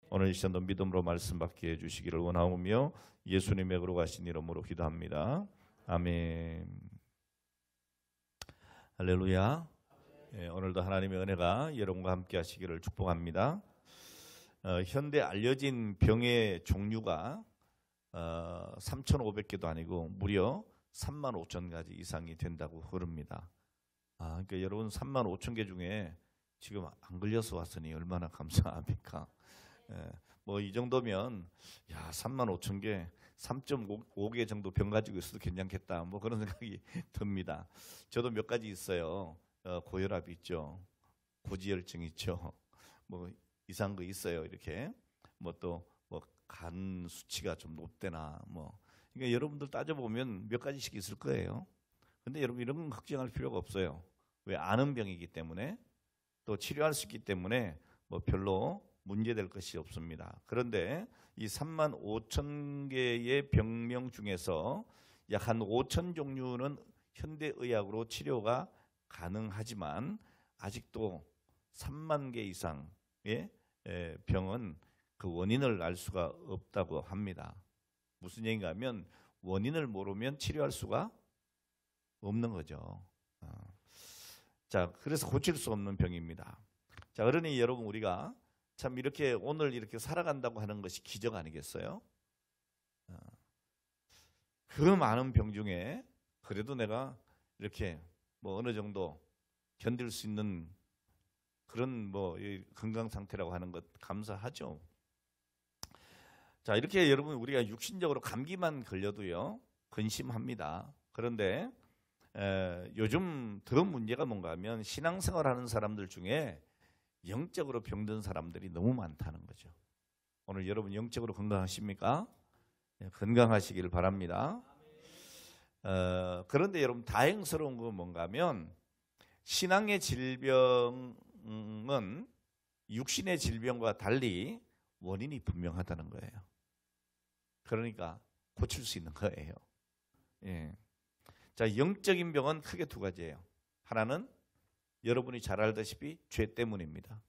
오늘 이 시간도 믿음으로 말씀 받게 해주시기를 원하오며 예수님의 거룩하신 이름으로 기도합니다. 아멘. 할렐루야. 오늘도 하나님의 은혜가 여러분과 함께 하시기를 축복합니다. 현대 알려진 병의 종류가 3,500개도 아니고 무려 35,000가지 이상이 된다고 그럽니다. 그러니까 여러분 35,000개 중에 지금 안 걸려서 왔으니 얼마나 감사합니까? 뭐 이 정도면 35,000개, 3.5개 정도 병 가지고 있어도 괜찮겠다. 뭐 그런 생각이 듭니다. 저도 몇 가지 있어요. 고혈압 있죠. 고지혈증 있죠. 뭐 이상한 거 있어요. 이렇게 뭐 또 뭐 간 수치가 좀 높대나 뭐. 그러니까 여러분들 따져보면 몇 가지씩 있을 거예요. 근데 여러분 이런 건 걱정할 필요가 없어요. 왜? 아는 병이기 때문에 또 치료할 수 있기 때문에 뭐 별로 문제될 것이 없습니다. 그런데 이 35,000개의 병명 중에서 약 한 5,000 종류는 현대의학으로 치료가 가능하지만 아직도 3만 개 이상의 병은 그 원인을 알 수가 없다고 합니다. 무슨 얘기인가 하면 원인을 모르면 치료할 수가 없는 거죠. 자, 그래서 고칠 수 없는 병입니다. 자, 그러니 여러분 우리가 참 이렇게 오늘 이렇게 살아간다고 하는 것이 기적 아니겠어요? 그 많은 병 중에 그래도 내가 이렇게 뭐 어느 정도 견딜 수 있는 그런 뭐 건강 상태라고 하는 것 감사하죠. 자, 이렇게 여러분 우리가 육신적으로 감기만 걸려도요 근심합니다. 그런데 요즘 더 문제가 뭔가 하면 신앙생활하는 사람들 중에 영적으로 병든 사람들이 너무 많다는 거죠. 오늘 여러분 영적으로 건강하십니까? 건강하시길 바랍니다. 그런데 여러분 다행스러운 건 뭔가 하면 신앙의 질병은 육신의 질병과 달리 원인이 분명하다는 거예요. 그러니까 고칠 수 있는 거예요. 예. 자, 영적인 병은 크게 두 가지예요. 하나는 여러분이 잘 알다시피 죄 때문입니다.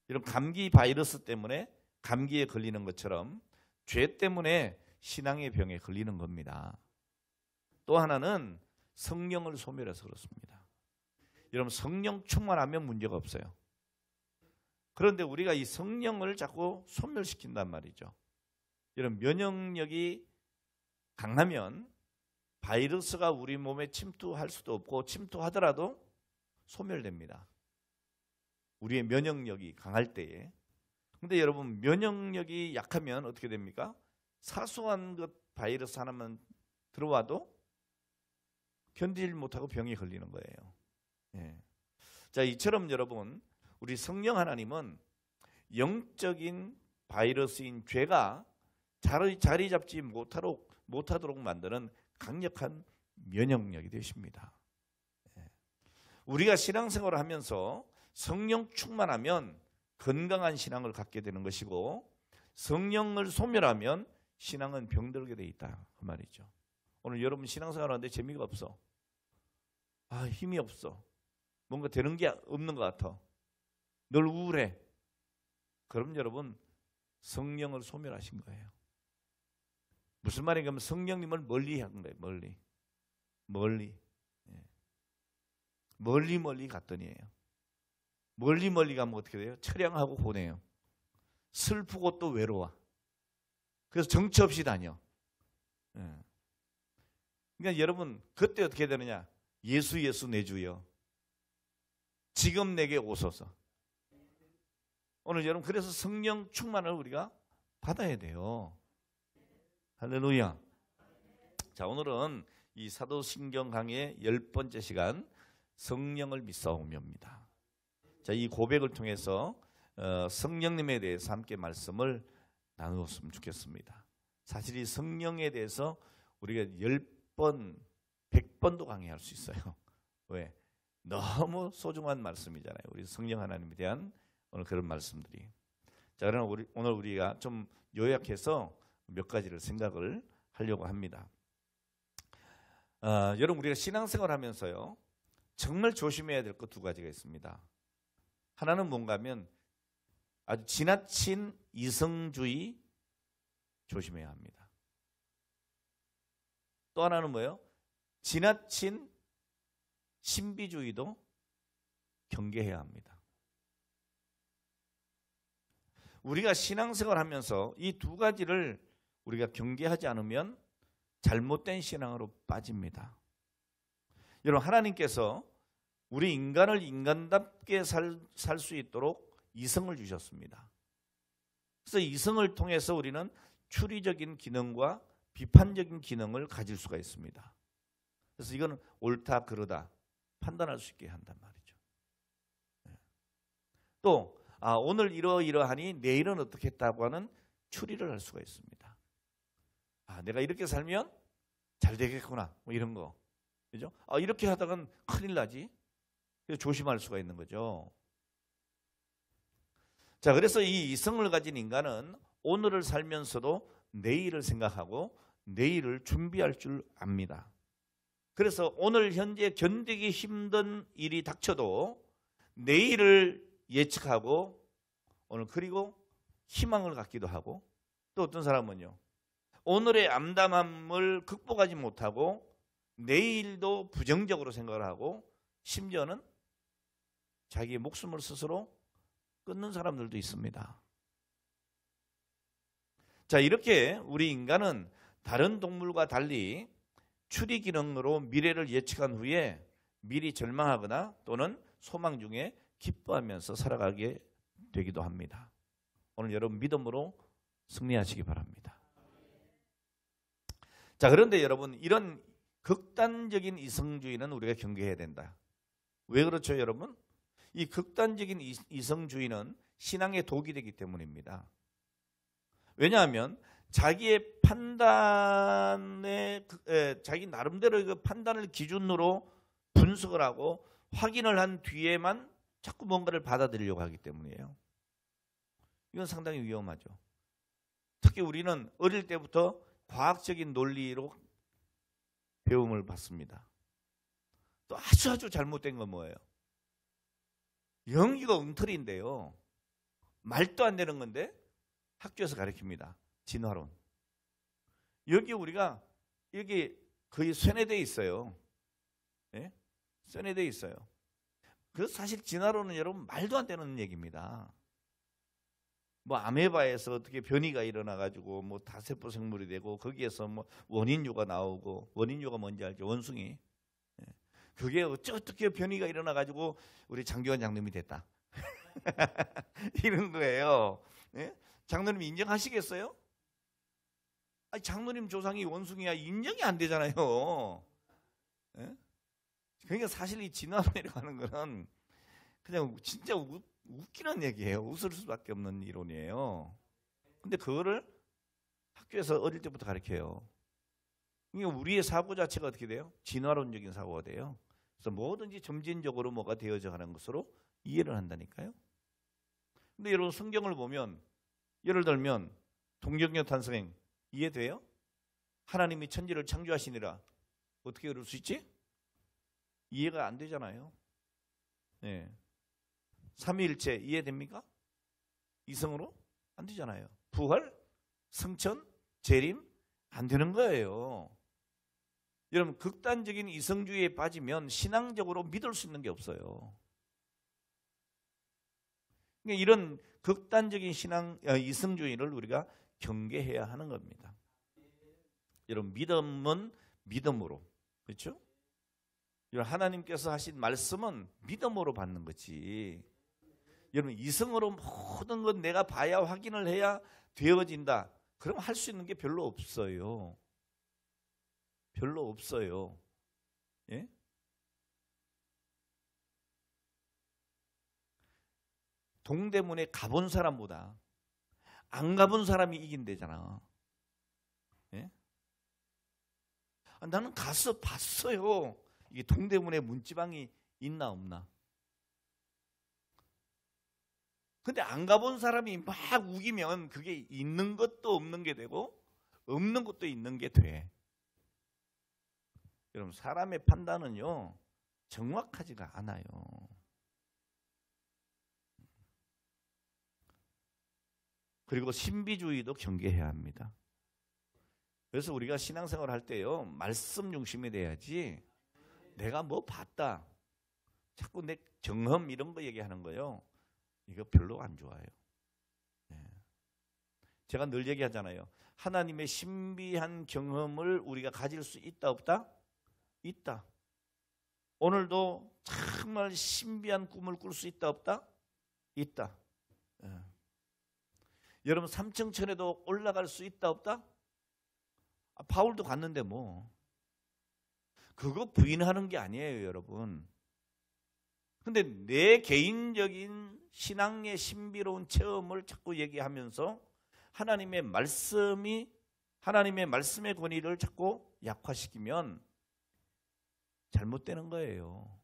이런 감기 바이러스 때문에 감기에 걸리는 것처럼 죄 때문에 신앙의 병에 걸리는 겁니다. 또 하나는 성령을 소멸해서 그렇습니다. 여러분 성령 충만하면 문제가 없어요. 그런데 우리가 이 성령을 자꾸 소멸시킨단 말이죠. 이런 면역력이 강하면 바이러스가 우리 몸에 침투할 수도 없고 침투하더라도 소멸됩니다. 우리의 면역력이 강할 때에. 근데 여러분 면역력이 약하면 어떻게 됩니까? 사소한 것 바이러스 하나만 들어와도 견디지 못하고 병이 걸리는 거예요. 예. 자, 이처럼 여러분 우리 성령 하나님은 영적인 바이러스인 죄가 자리 잡지 못하도록 만드는 강력한 면역력이 되십니다. 우리가 신앙생활을 하면서 성령 충만하면 건강한 신앙을 갖게 되는 것이고 성령을 소멸하면 신앙은 병들게 돼 있다 그 말이죠. 오늘 여러분 신앙생활 하는데 재미가 없어. 힘이 없어. 뭔가 되는 게 없는 것 같아. 늘 우울해. 그럼 여러분 성령을 소멸하신 거예요. 무슨 말인가 하면 성령님을 멀리 한 거예요. 멀리 갔더니예요. 멀리 가면 어떻게 돼요? 처량하고 고뇌해요. 슬프고 또 외로워. 그래서 정처 없이 다녀. 그러니까 여러분 그때 어떻게 되느냐? 예수 내 주여 지금 내게 오소서. 오늘 여러분 그래서 성령 충만을 우리가 받아야 돼요. 할렐루야. 자, 오늘은 이 사도신경 강의 10번째 시간 성령을 믿사오며입니다. 자, 이 고백을 통해서 성령님에 대해서 함께 말씀을 나누었으면 좋겠습니다. 사실 이 성령에 대해서 우리가 10번, 100번도 강의할 수 있어요. 왜? 너무 소중한 말씀이잖아요. 우리 성령 하나님에 대한 오늘 그런 말씀들이. 자, 그럼 오늘 우리가 좀 요약해서 몇 가지를 생각을 하려고 합니다. 여러분 우리가 신앙생활 하면서요 정말 조심해야 될 것 두 가지가 있습니다. 하나는 뭔가 하면 아주 지나친 이성주의 조심해야 합니다. 또 하나는 뭐예요? 지나친 신비주의도 경계해야 합니다. 우리가 신앙생활 하면서 이 두 가지를 우리가 경계하지 않으면 잘못된 신앙으로 빠집니다. 여러분, 하나님께서 우리 인간을 인간답게 살 수 있도록 이성을 주셨습니다. 그래서 이성을 통해서 우리는 추리적인 기능과 비판적인 기능을 가질 수가 있습니다. 그래서 이거는 옳다 그르다 판단할 수 있게 한단 말이죠. 또 오늘 이러이러하니 내일은 어떻게 했다고 하는 추리를 할 수가 있습니다. 내가 이렇게 살면 잘 되겠구나, 뭐 이런 거, 그죠? 이렇게 하다간 큰일 나지. 그래서 조심할 수가 있는 거죠. 자, 그래서 이 이성을 가진 인간은 오늘을 살면서도 내일을 생각하고 내일을 준비할 줄 압니다. 그래서 오늘 현재 견디기 힘든 일이 닥쳐도 내일을 예측하고 오늘 그리고 희망을 갖기도 하고, 또 어떤 사람은요, 오늘의 암담함을 극복하지 못하고 내일도 부정적으로 생각을 하고 심지어는 자기의 목숨을 스스로 끊는 사람들도 있습니다. 자, 이렇게 우리 인간은 다른 동물과 달리 추리 기능으로 미래를 예측한 후에 미리 절망하거나 또는 소망 중에 기뻐하면서 살아가게 되기도 합니다. 오늘 여러분 믿음으로 승리하시기 바랍니다. 자, 그런데 여러분, 이런 극단적인 이성주의는 우리가 경계해야 된다. 왜 그렇죠, 여러분? 이 극단적인 이성주의는 신앙의 독이 되기 때문입니다. 왜냐하면 자기의 판단에 자기 나름대로 그 판단을 기준으로 분석을 하고 확인을 한 뒤에만 자꾸 뭔가를 받아들이려고 하기 때문이에요. 이건 상당히 위험하죠. 특히 우리는 어릴 때부터 과학적인 논리로 배움을 받습니다. 또 아주 잘못된 건 뭐예요? 영기가 엉터리인데요. 말도 안 되는 건데 학교에서 가르칩니다. 진화론. 여기 우리가 여기 거의 쇠뇌되어 있어요. 예? 쇠뇌되어 있어요. 그래서 사실 진화론은 여러분 말도 안 되는 얘기입니다. 뭐 아메바에서 어떻게 변이가 일어나가지고 뭐 다세포 생물이 되고 거기에서 뭐 원인류가 나오고, 원인류가 뭔지 알죠? 원숭이. 그게 어떻게 변이가 일어나가지고 우리 장교환 장님이 됐다. 이런 거예요. 예? 장로님 인정하시겠어요? 장로님 조상이 원숭이야, 인정이 안 되잖아요. 예? 그러니까 사실 이 진화론이라고 하는 거는 그냥 진짜 웃기는 얘기예요. 웃을 수밖에 없는 이론이에요. 근데 그거를 학교에서 어릴 때부터 가르쳐요. 그러니까 우리의 사고 자체가 어떻게 돼요? 진화론적인 사고가 돼요. 그래서 뭐든지 점진적으로 뭐가 되어져 가는 것으로 이해를 한다니까요. 근데 여러분, 성경을 보면 예를 들면 동정녀 탄생 이해돼요? 하나님이 천지를 창조하시니라. 어떻게 그럴 수 있지? 이해가 안 되잖아요. 네. 삼위일체 이해됩니까? 이성으로? 안 되잖아요. 부활, 성천, 재림 안 되는 거예요. 여러분, 극단적인 이성주의에 빠지면 신앙적으로 믿을 수 있는 게 없어요. 그러니까 이런 극단적인 이성주의를 우리가 경계해야 하는 겁니다. 여러분, 믿음은 믿음으로, 그렇죠? 여러분, 하나님께서 하신 말씀은 믿음으로 받는 거지. 여러분, 이성으로 모든 건 내가 봐야 확인을 해야 되어진다. 그럼 할 수 있는 게 별로 없어요. 별로 없어요. 예? 동대문에 가본 사람보다 안 가본 사람이 이긴대잖아. 예? 나는 가서 봤어요. 이게 동대문에 문지방이 있나 없나. 근데 안 가본 사람이 막 우기면 그게 있는 것도 없는 게 되고 없는 것도 있는 게 돼. 여러분, 사람의 판단은요 정확하지가 않아요. 그리고 신비주의도 경계해야 합니다. 그래서 우리가 신앙생활 할 때요, 말씀 중심이 돼야지 내가 뭐 봤다, 자꾸 내 경험 이런 거 얘기하는 거요, 이거 별로 안 좋아요. 제가 늘 얘기하잖아요. 하나님의 신비한 경험을 우리가 가질 수 있다 없다? 있다. 오늘도 정말 신비한 꿈을 꿀 수 있다 없다? 있다. 여러분 삼층천에도 올라갈 수 있다 없다? 바울도 갔는데 뭐. 그거 부인하는 게 아니에요, 여러분. 근데 내 개인적인 신앙의 신비로운 체험을 자꾸 얘기하면서 하나님의 말씀의 권위를 자꾸 약화시키면 잘못되는 거예요.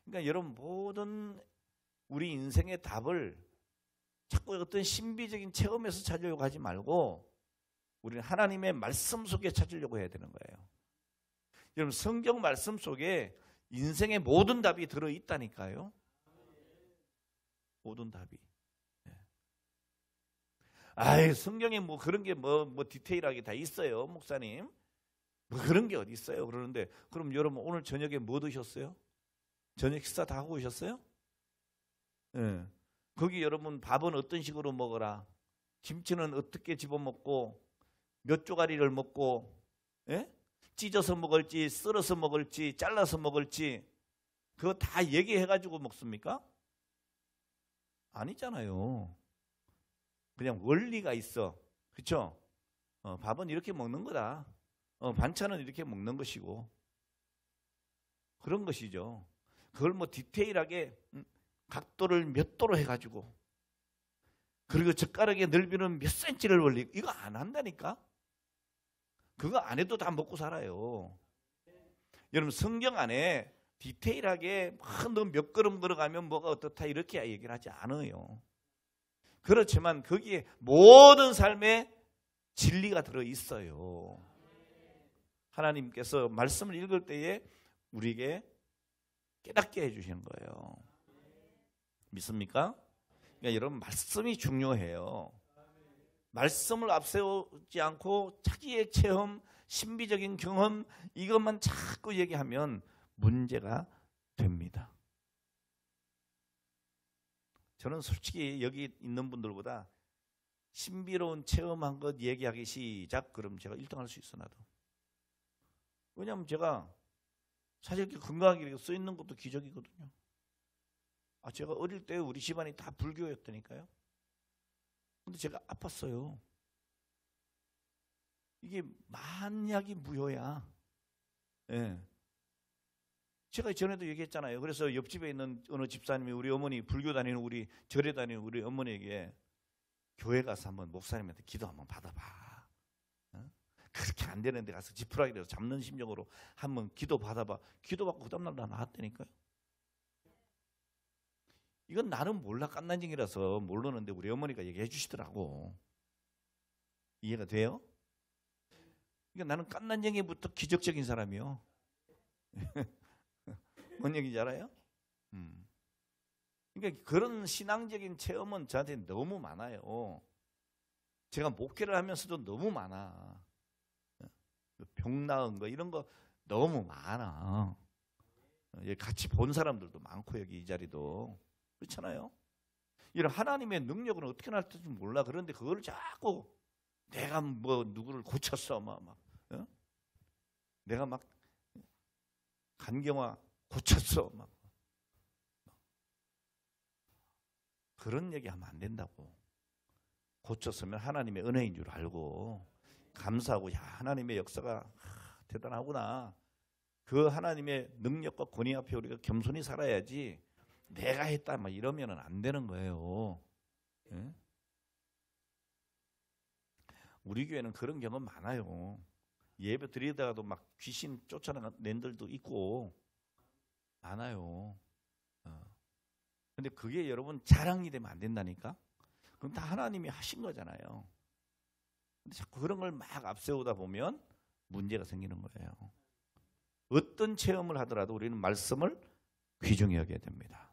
그러니까 여러분 모든 우리 인생의 답을 자꾸 어떤 신비적인 체험에서 찾으려고 하지 말고 우리는 하나님의 말씀 속에 찾으려고 해야 되는 거예요. 여러분 성경 말씀 속에 인생의 모든 답이 들어있다니까요. 모든 답이. 아이, 성경에 뭐 그런 게 뭐 디테일하게 다 있어요, 목사님. 뭐 그런 게 어디 있어요? 그러는데 그럼 여러분 오늘 저녁에 뭐 드셨어요? 저녁 식사 다 하고 오셨어요? 예. 거기 여러분 밥은 어떤 식으로 먹어라? 김치는 어떻게 집어먹고 몇 조가리를 먹고, 예? 찢어서 먹을지 썰어서 먹을지 잘라서 먹을지 그거 다 얘기해가지고 먹습니까? 아니잖아요. 그냥 원리가 있어. 그렇죠? 밥은 이렇게 먹는 거다. 반찬은 이렇게 먹는 것이고 그런 것이죠. 그걸 뭐 디테일하게 각도를 몇 도로 해가지고 그리고 젓가락의 넓이는 몇 센치를 벌리고 이거 안 한다니까. 그거 안 해도 다 먹고 살아요. 여러분 성경 안에 디테일하게 너 몇 걸음 걸어가면 뭐가 어떻다 이렇게 얘기를 하지 않아요. 그렇지만 거기에 모든 삶의 진리가 들어있어요. 하나님께서 말씀을 읽을 때에 우리에게 깨닫게 해주시는 거예요. 믿습니까? 그러니까 여러분 말씀이 중요해요. 말씀을 앞세우지 않고 자기의 체험, 신비적인 경험 이것만 자꾸 얘기하면 문제가 됩니다. 저는 솔직히 여기 있는 분들보다 신비로운 체험한 것 얘기하기 시작 그럼 제가 1등 할 수 있어 나도. 왜냐하면 제가 사실 이렇게 건강하게 써 있는 것도 기적이거든요. 제가 어릴 때 우리 집안이 다 불교였다니까요. 근데 제가 아팠어요. 이게 만약이 무효야. 예. 제가 전에도 얘기했잖아요. 그래서 옆집에 있는 어느 집사님이 우리 어머니 불교 다니는 우리 절에 다니는 우리 어머니에게 교회 가서 한번 목사님한테 기도 한번 받아봐. 그렇게 안 되는데 가서 지푸라기라도 잡는 심정으로 한번 기도 받아봐. 기도 받고 그 다음날 나 나았다니까요. 이건 나는 몰라 깐난쟁이라서 모르는데 우리 어머니가 얘기해 주시더라고. 이해가 돼요? 그러니까 나는 깐난쟁이부터 기적적인 사람이요. 뭔 얘기인지 알아요? 그러니까 그런 신앙적인 체험은 저한테 너무 많아요. 제가 목회를 하면서도 너무 많아. 병 나은 거 이런 거 너무 많아. 같이 본 사람들도 많고 여기 이 자리도 그렇잖아요. 이런 하나님의 능력은 어떻게 나타날지 몰라. 그런데 그걸 자꾸 내가 뭐 누구를 고쳤어 막 내가 막 간경화 고쳤어 막 그런 얘기하면 안 된다고. 고쳤으면 하나님의 은혜인 줄 알고 감사하고 야 하나님의 역사가 대단하구나. 그 하나님의 능력과 권위 앞에 우리가 겸손히 살아야지 내가 했다 막 이러면 안 되는 거예요. 예? 우리 교회는 그런 경험 많아요. 예배 드리다가도 막 귀신 쫓아낸 들도 있고 많아요. 근데 그게 여러분 자랑이 되면 안 된다니까. 그럼 다 하나님이 하신 거잖아요. 근데 자꾸 그런 걸 막 앞세우다 보면 문제가 생기는 거예요. 어떤 체험을 하더라도 우리는 말씀을 귀중히 여겨야 됩니다.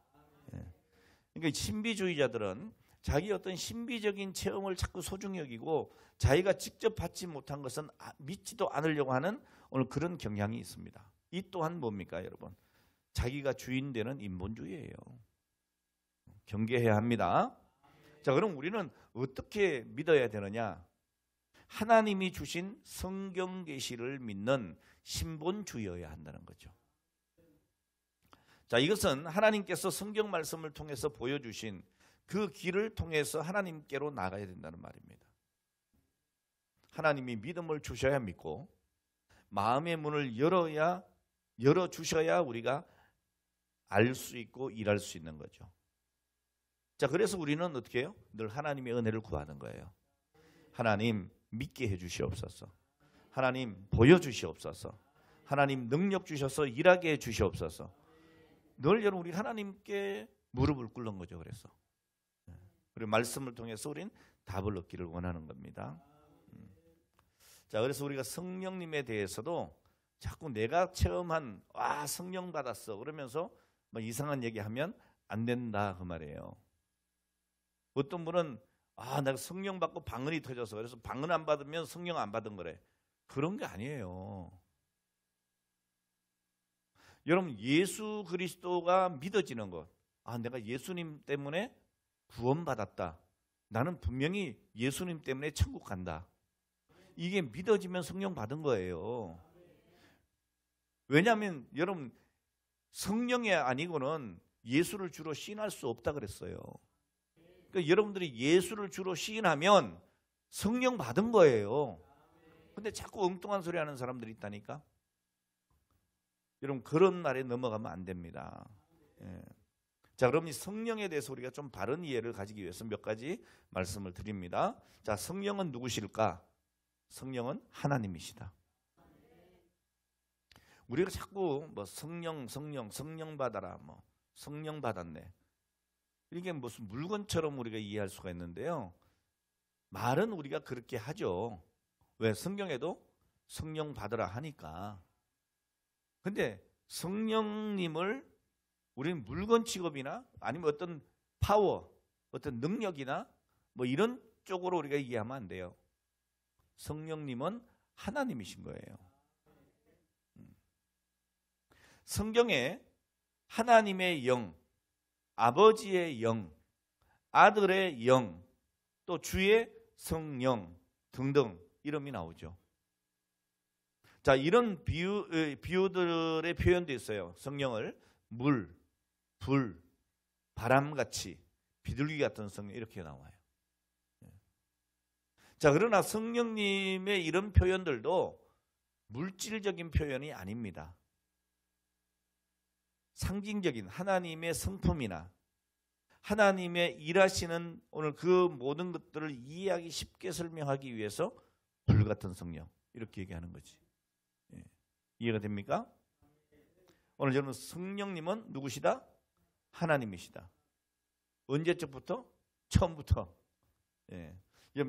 그러니까 신비주의자들은 자기 어떤 신비적인 체험을 자꾸 소중히 여기고 자기가 직접 받지 못한 것은 믿지도 않으려고 하는 오늘 그런 경향이 있습니다. 이 또한 뭡니까, 여러분? 자기가 주인 되는 인본주의예요. 경계해야 합니다. 자, 그럼 우리는 어떻게 믿어야 되느냐? 하나님이 주신 성경 계시를 믿는 신본주의여야 한다는 거죠. 자, 이것은 하나님께서 성경 말씀을 통해서 보여주신 그 길을 통해서 하나님께로 나가야 된다는 말입니다. 하나님이 믿음을 주셔야 믿고 마음의 문을 열어주셔야 우리가 알 수 있고 일할 수 있는 거죠. 자, 그래서 우리는 어떻게 해요? 늘 하나님의 은혜를 구하는 거예요. 하나님 믿게 해주시옵소서. 하나님 보여주시옵소서. 하나님 능력 주셔서 일하게 해주시옵소서. 늘 여러분 우리 하나님께 무릎을 꿇는 거죠. 그래서 그리고 말씀을 통해서 우린 답을 얻기를 원하는 겁니다. 자, 그래서 우리가 성령님에 대해서도 자꾸 내가 체험한 성령 받았어 그러면서 뭐 이상한 얘기하면 안 된다 그 말이에요. 어떤 분은 내가 성령 받고 방언이 터져서 그래서 방언 안 받으면 성령 안 받은 거래. 그런 게 아니에요. 여러분 예수 그리스도가 믿어지는 것. 내가 예수님 때문에 구원받았다. 나는 분명히 예수님 때문에 천국 간다. 이게 믿어지면 성령 받은 거예요. 왜냐하면 여러분 성령이 아니고는 예수를 주로 시인할 수 없다 그랬어요. 그러니까 여러분들이 예수를 주로 시인하면 성령 받은 거예요. 근데 자꾸 엉뚱한 소리 하는 사람들이 있다니까. 여러분 그런 말에 넘어가면 안 됩니다. 예. 자, 그럼 이 성령에 대해서 우리가 좀 바른 이해를 가지기 위해서 몇 가지 말씀을 드립니다. 자, 성령은 누구실까? 성령은 하나님이시다. 우리가 자꾸 뭐 성령 받아라, 뭐 성령 받았네. 이게 무슨 물건처럼 우리가 이해할 수가 있는데요. 말은 우리가 그렇게 하죠. 왜? 성경에도 성령 받으라 하니까. 근데 성령님을 우리는 물건 취급이나 아니면 어떤 파워, 어떤 능력이나 뭐 이런 쪽으로 우리가 이해하면 안 돼요. 성령님은 하나님이신 거예요. 성경에 하나님의 영, 아버지의 영, 아들의 영, 또 주의 성령 등등 이름이 나오죠. 자, 이런 비유들의 표현도 있어요. 성령을 물, 불, 바람같이, 비둘기 같은 성령 이렇게 나와요. 자, 그러나 성령님의 이런 표현들도 물질적인 표현이 아닙니다. 상징적인 하나님의 성품이나 하나님의 일하시는 오늘 그 모든 것들을 이해하기 쉽게 설명하기 위해서 불 같은 성령 이렇게 얘기하는 거지. 이해가 됩니까? 오늘 저는 성령님은 누구시다? 하나님이시다. 언제적부터? 처음부터.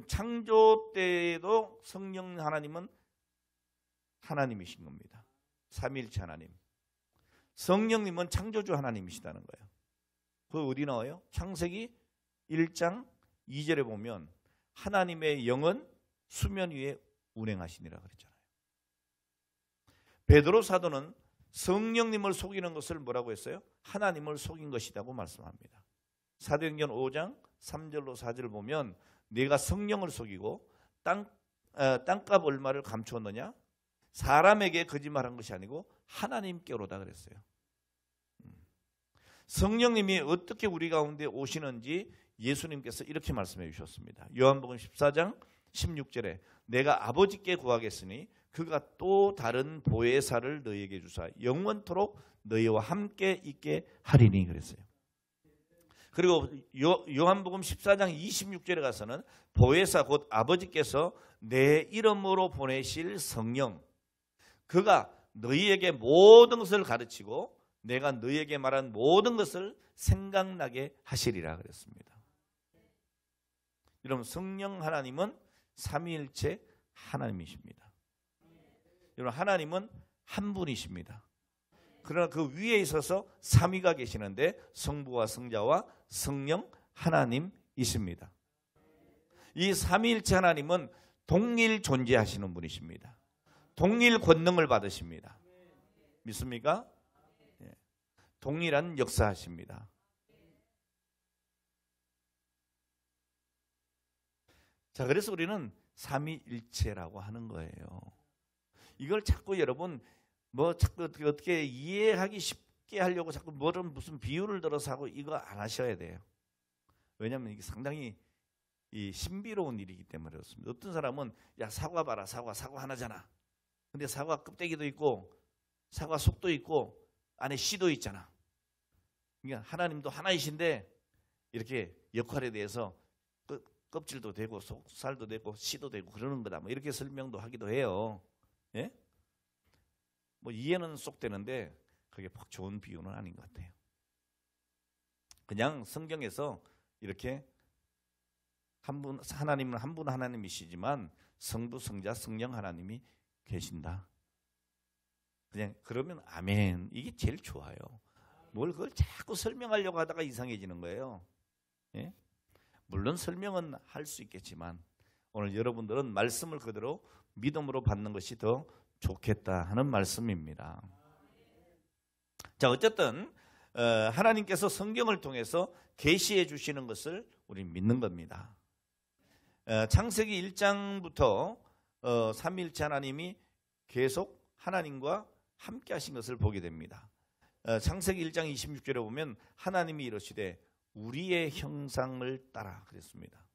창조 때에도 성령 하나님은 하나님이신 겁니다. 삼위일체 하나님. 성령님은 창조주 하나님이시다는 거예요. 그거 어디 나와요? 창세기 1장 2절에 보면 하나님의 영은 수면 위에 운행하시니라 그랬잖아요. 베드로 사도는 성령님을 속이는 것을 뭐라고 했어요? 하나님을 속인 것이라고 말씀합니다. 사도행전 5장 3절로 4절을 보면 내가 성령을 속이고 땅값 얼마를 감추었느냐? 사람에게 거짓말한 것이 아니고 하나님께로다 그랬어요. 성령님이 어떻게 우리 가운데 오시는지 예수님께서 이렇게 말씀해 주셨습니다. 요한복음 14장 16절에 내가 아버지께 구하겠으니 그가 또 다른 보혜사를 너희에게 주사 영원토록 너희와 함께 있게 하리니 그랬어요. 그리고 요한복음 14장 26절에 가서는 보혜사 곧 아버지께서 내 이름으로 보내실 성령 그가 너희에게 모든 것을 가르치고 내가 너희에게 말한 모든 것을 생각나게 하시리라 그랬습니다. 여러분 성령 하나님은 삼위일체 하나님이십니다. 여러분 하나님은 한 분이십니다. 그러나 그 위에 있어서 삼위가 계시는데 성부와 성자와 성령 하나님이십니다. 있습니다. 이 삼위일체 하나님은 동일 존재하시는 분이십니다. 동일 권능을 받으십니다. 믿습니까? 예. 동일한 역사하십니다. 자, 그래서 우리는 삼위일체라고 하는 거예요. 이걸 자꾸 여러분 자꾸 어떻게 이해하기 쉽게 하려고 자꾸 무슨 비유를 들어서 하고 이거 안 하셔야 돼요. 왜냐하면 이게 상당히 이 신비로운 일이기 때문에 그렇습니다. 어떤 사람은 야, 사과 봐라, 사과 하나잖아. 근데 사과 껍데기도 있고 사과 속도 있고 안에 씨도 있잖아. 그러니까 하나님도 하나이신데 이렇게 역할에 대해서 껍질도 되고 속살도 되고 씨도 되고 그러는 거다. 이렇게 설명도 하기도 해요. 예? 이해는 쏙 되는데 그게 막 좋은 비유는 아닌 것 같아요. 그냥 성경에서 이렇게 하나님은 한 분 하나님이시지만 성부, 성자, 성령 하나님이 계신다. 그냥 그러면 아멘. 이게 제일 좋아요. 뭘 그걸 자꾸 설명하려고 하다가 이상해지는 거예요. 예? 물론 설명은 할 수 있겠지만 오늘 여러분들은 말씀을 그대로 믿음으로 받는 것이 더 좋겠다 하는 말씀입니다. 자, 어쨌든 하나님께서 성경을 통해서 계시해 주시는 것을 우리 믿는 겁니다. 창세기 1장부터 삼위일체 하나님이 계속 하나님과 함께 하신 것을 보게 됩니다. 창세기 1장 26절에 보면 하나님이 이러시되 우리의 형상을 따라 그랬습니다.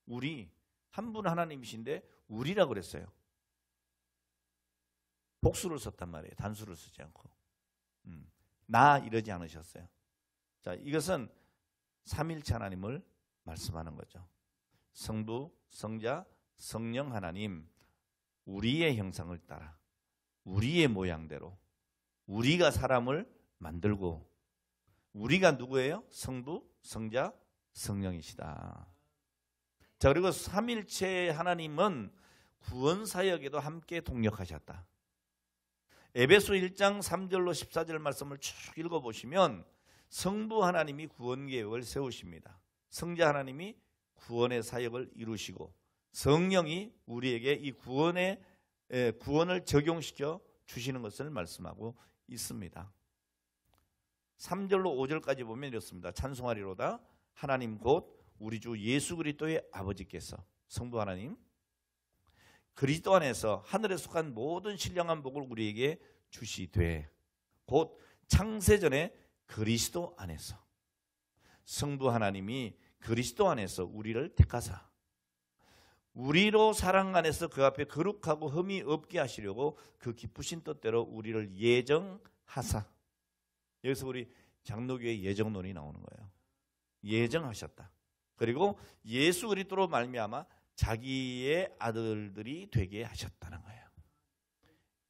우리 한 분 하나님이신데 우리라고 그랬어요. 복수를 썼단 말이에요. 단수를 쓰지 않고. 나 이러지 않으셨어요. 자, 이것은 삼위일체 하나님을 말씀하는 거죠. 성부, 성자, 성령 하나님 우리의 형상을 따라 우리의 모양대로 우리가 사람을 만들고 우리가 누구예요? 성부, 성자, 성령이시다. 자, 그리고 삼위일체 하나님은 구원 사역에도 함께 동력하셨다. 에베소 1장 3절로 14절 말씀을 쭉 읽어보시면 성부 하나님이 구원 계획을 세우십니다. 성자 하나님이 구원의 사역을 이루시고 성령이 우리에게 이 구원을 적용시켜 주시는 것을 말씀하고 있습니다. 3절로 5절까지 보면 이렇습니다. 찬송하리로다 하나님 곧 우리 주 예수 그리스도의 아버지께서 성부 하나님 그리스도 안에서 하늘에 속한 모든 신령한 복을 우리에게 주시되 곧 창세전에 그리스도 안에서 성부 하나님이 그리스도 안에서 우리를 택하사 우리로 사랑 안에서 그 앞에 거룩하고 흠이 없게 하시려고 그 기쁘신 뜻대로 우리를 예정하사. 여기서 우리 장로교의 예정론이 나오는 거예요. 예정하셨다. 그리고 예수 그리스도로 말미암아 자기의 아들들이 되게 하셨다는 거예요.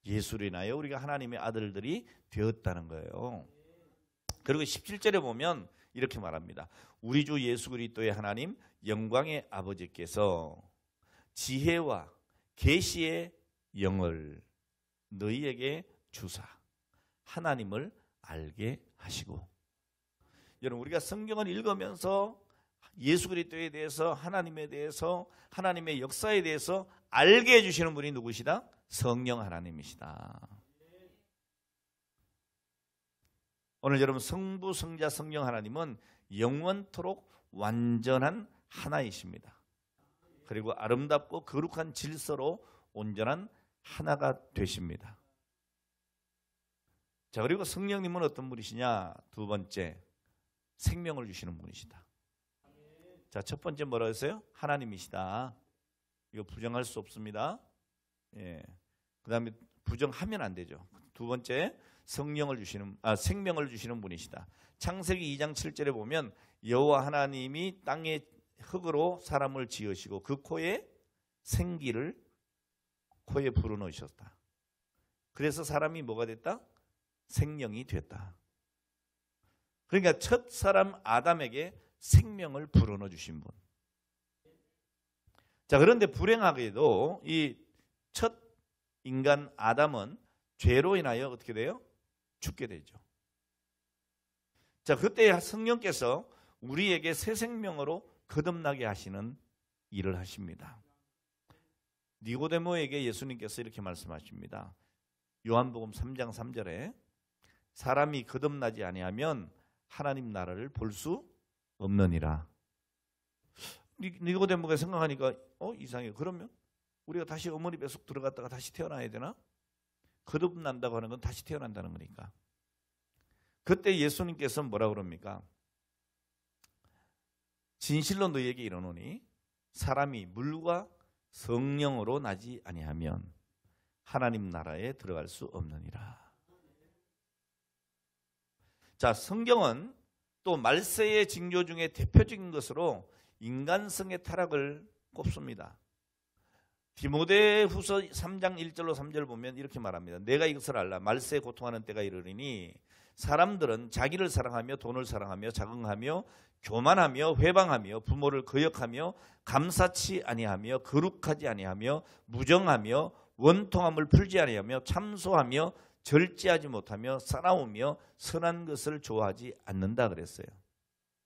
예수로 인하여 우리가 하나님의 아들들이 되었다는 거예요. 그리고 17절에 보면 이렇게 말합니다. 우리 주 예수 그리스도의 하나님 영광의 아버지께서 지혜와 계시의 영을 너희에게 주사 하나님을 알게 하시고. 여러분, 우리가 성경을 읽으면서 예수 그리스도에 대해서, 하나님에 대해서, 하나님의 역사에 대해서 알게 해주시는 분이 누구시다? 성령 하나님이시다. 오늘 여러분, 성부, 성자, 성령 하나님은 영원토록 완전한 하나이십니다. 그리고 아름답고 거룩한 질서로 온전한 하나가 되십니다. 자, 그리고 성령님은 어떤 분이시냐? 두 번째, 생명을 주시는 분이시다. 자, 첫 번째 뭐라고 했어요? 하나님이시다. 이거 부정할 수 없습니다. 예. 그 다음에 부정하면 안 되죠. 두 번째, 생명을 주시는 분이시다. 창세기 2장 7절에 보면 여호와 하나님이 땅의 흙으로 사람을 지으시고 그 코에 생기를 코에 불어넣으셨다. 그래서 사람이 뭐가 됐다? 생명이 됐다. 그러니까 첫 사람 아담에게 생명을 불어넣어 주신 분. 자, 그런데 불행하게도 이 첫 인간 아담은 죄로 인하여 어떻게 돼요? 죽게 되죠. 자, 그때 성령께서 우리에게 새 생명으로 거듭나게 하시는 일을 하십니다. 니고데모에게 예수님께서 이렇게 말씀하십니다. 요한복음 3장 3절에 사람이 거듭나지 아니하면 하나님 나라를 볼 수 없느니라. 니고데모가 생각하니까 이상해. 그러면 우리가 다시 어머니 뱃속 들어갔다가 다시 태어나야 되나? 거듭난다고 하는 건 다시 태어난다는 거니까. 그때 예수님께서 뭐라 그럽니까? 진실로 너희에게 이르노니 사람이 물과 성령으로 나지 아니하면 하나님 나라에 들어갈 수 없느니라. 자, 성경은 또 말세의 징조 중에 대표적인 것으로 인간성의 타락을 꼽습니다. 디모데후서 3장 1절로 3절 보면 이렇게 말합니다. 내가 이것을 알라. 말세에 고통하는 때가 이르리니 사람들은 자기를 사랑하며 돈을 사랑하며 자긍하며 교만하며 회방하며 부모를 거역하며 감사치 아니하며 거룩하지 아니하며 무정하며 원통함을 풀지 아니하며 참소하며 절제하지 못하며 싸나우며 선한 것을 좋아하지 않는다 그랬어요.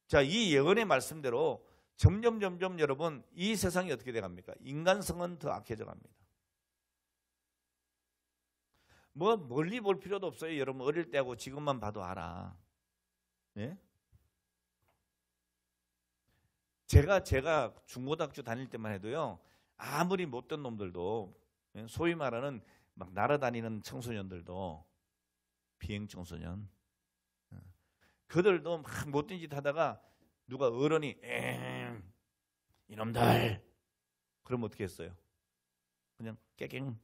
자, 이 예언의 말씀대로 점점 여러분 이 세상이 어떻게 돼갑니까? 인간성은 더 악해져 갑니다. 뭐 멀리 볼 필요도 없어요. 여러분 어릴 때하고 지금만 봐도 알아. 예? 제가 중고등학교 다닐 때만 해도요. 아무리 못된 놈들도 소위 말하는 막 날아다니는 청소년들도 비행 청소년 그들도 막 못된 짓 하다가 누가 어른이 이놈들 그러면 어떻게 했어요? 그냥 깨갱